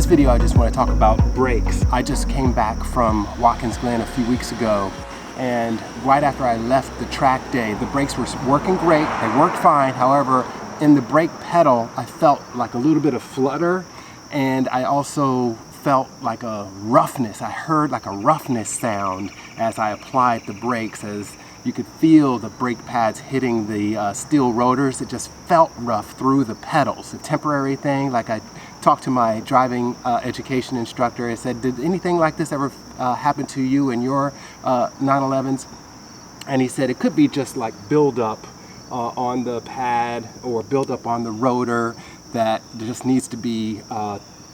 this video, I just want to talk about brakes. I just came back from Watkins Glen a few weeks ago, and right after I left the track day, the brakes were working great. They worked fine. However, in the brake pedal, I felt like a little bit of flutter, and I also felt like a roughness. I heard like a roughness sound as I applied the brakes, as you could feel the brake pads hitting the steel rotors. It just felt rough through the pedals. A temporary thing. Like I talked to my driving education instructor. I said, did anything like this ever happen to you in your 911s? And he said it could be just like buildup on the pad or buildup on the rotor that just needs to be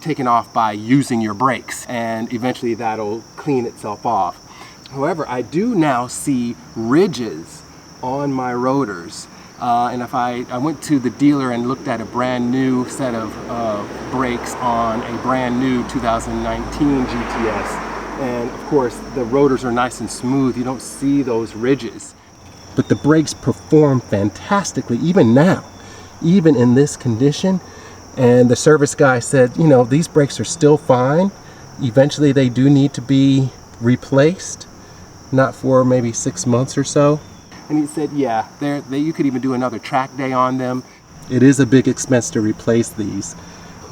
taken off by using your brakes, and eventually that'll clean itself off. However, I do now see ridges on my rotors, and if I went to the dealer and looked at a brand new set of brakes on a brand new 2019 GTS, and of course the rotors are nice and smooth, you don't see those ridges. But the brakes perform fantastically even now, even in this condition. And the service guy said, you know, these brakes are still fine. Eventually they do need to be replaced, not for maybe 6 months or so. And he said, yeah, you could even do another track day on them. It is a big expense to replace these.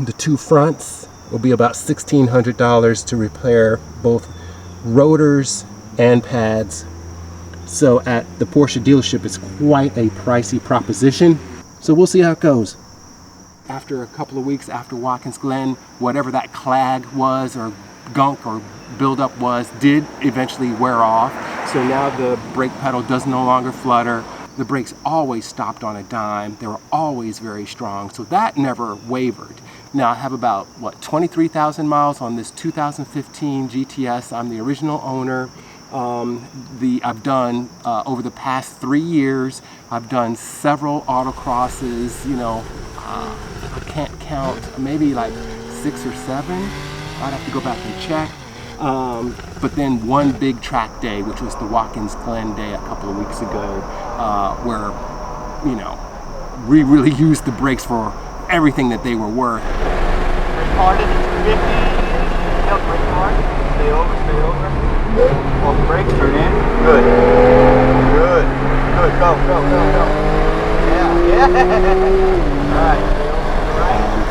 The two fronts will be about $1,600 to repair both rotors and pads. So at the Porsche dealership, it's quite a pricey proposition. So we'll see how it goes. After a couple of weeks after Watkins Glen, whatever that clag was or gunk or buildup was did eventually wear off. So now the brake pedal does no longer flutter. The brakes always stopped on a dime. They were always very strong. So that never wavered. Now I have about, 23,000 miles on this 2015 GTS. I'm the original owner. I've done, over the past 3 years, I've done several autocrosses, you know, I can't count, maybe like 6 or 7. I'd have to go back and check. But then one big track day, which was the Watkins Glen day a couple of weeks ago, where, you know, we really used the brakes for everything that they were worth. Brake hard in 250. Yep, brake hard. Stay over, stay over. All the brakes turn in. Good. Good. Good. Go, go, go, go. Yeah, yeah. Alright.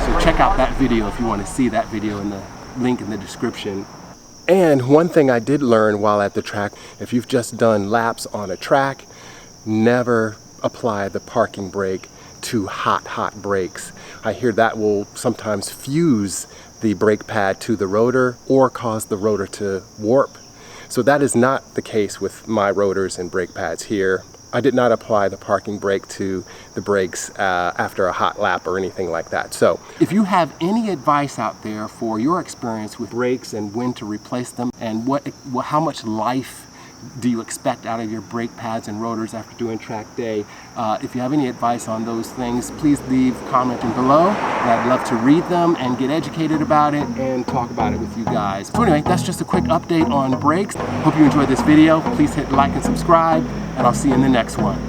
So check out that video if you want to see that video, in the link in the description. And one thing I did learn while at the track, if you've just done laps on a track, never apply the parking brake to hot brakes. I hear that will sometimes fuse the brake pad to the rotor or cause the rotor to warp. So that is not the case with my rotors and brake pads here. I did not apply the parking brake to the brakes after a hot lap or anything like that. So if you have any advice out there for your experience with brakes and when to replace them, and how much life do you expect out of your brake pads and rotors after doing track day, if you have any advice on those things, please leave commenting below. I'd love to read them and get educated about it and talk about it with you guys. So anyway, that's just a quick update on brakes. Hope you enjoyed this video. Please hit like and subscribe, and I'll see you in the next one.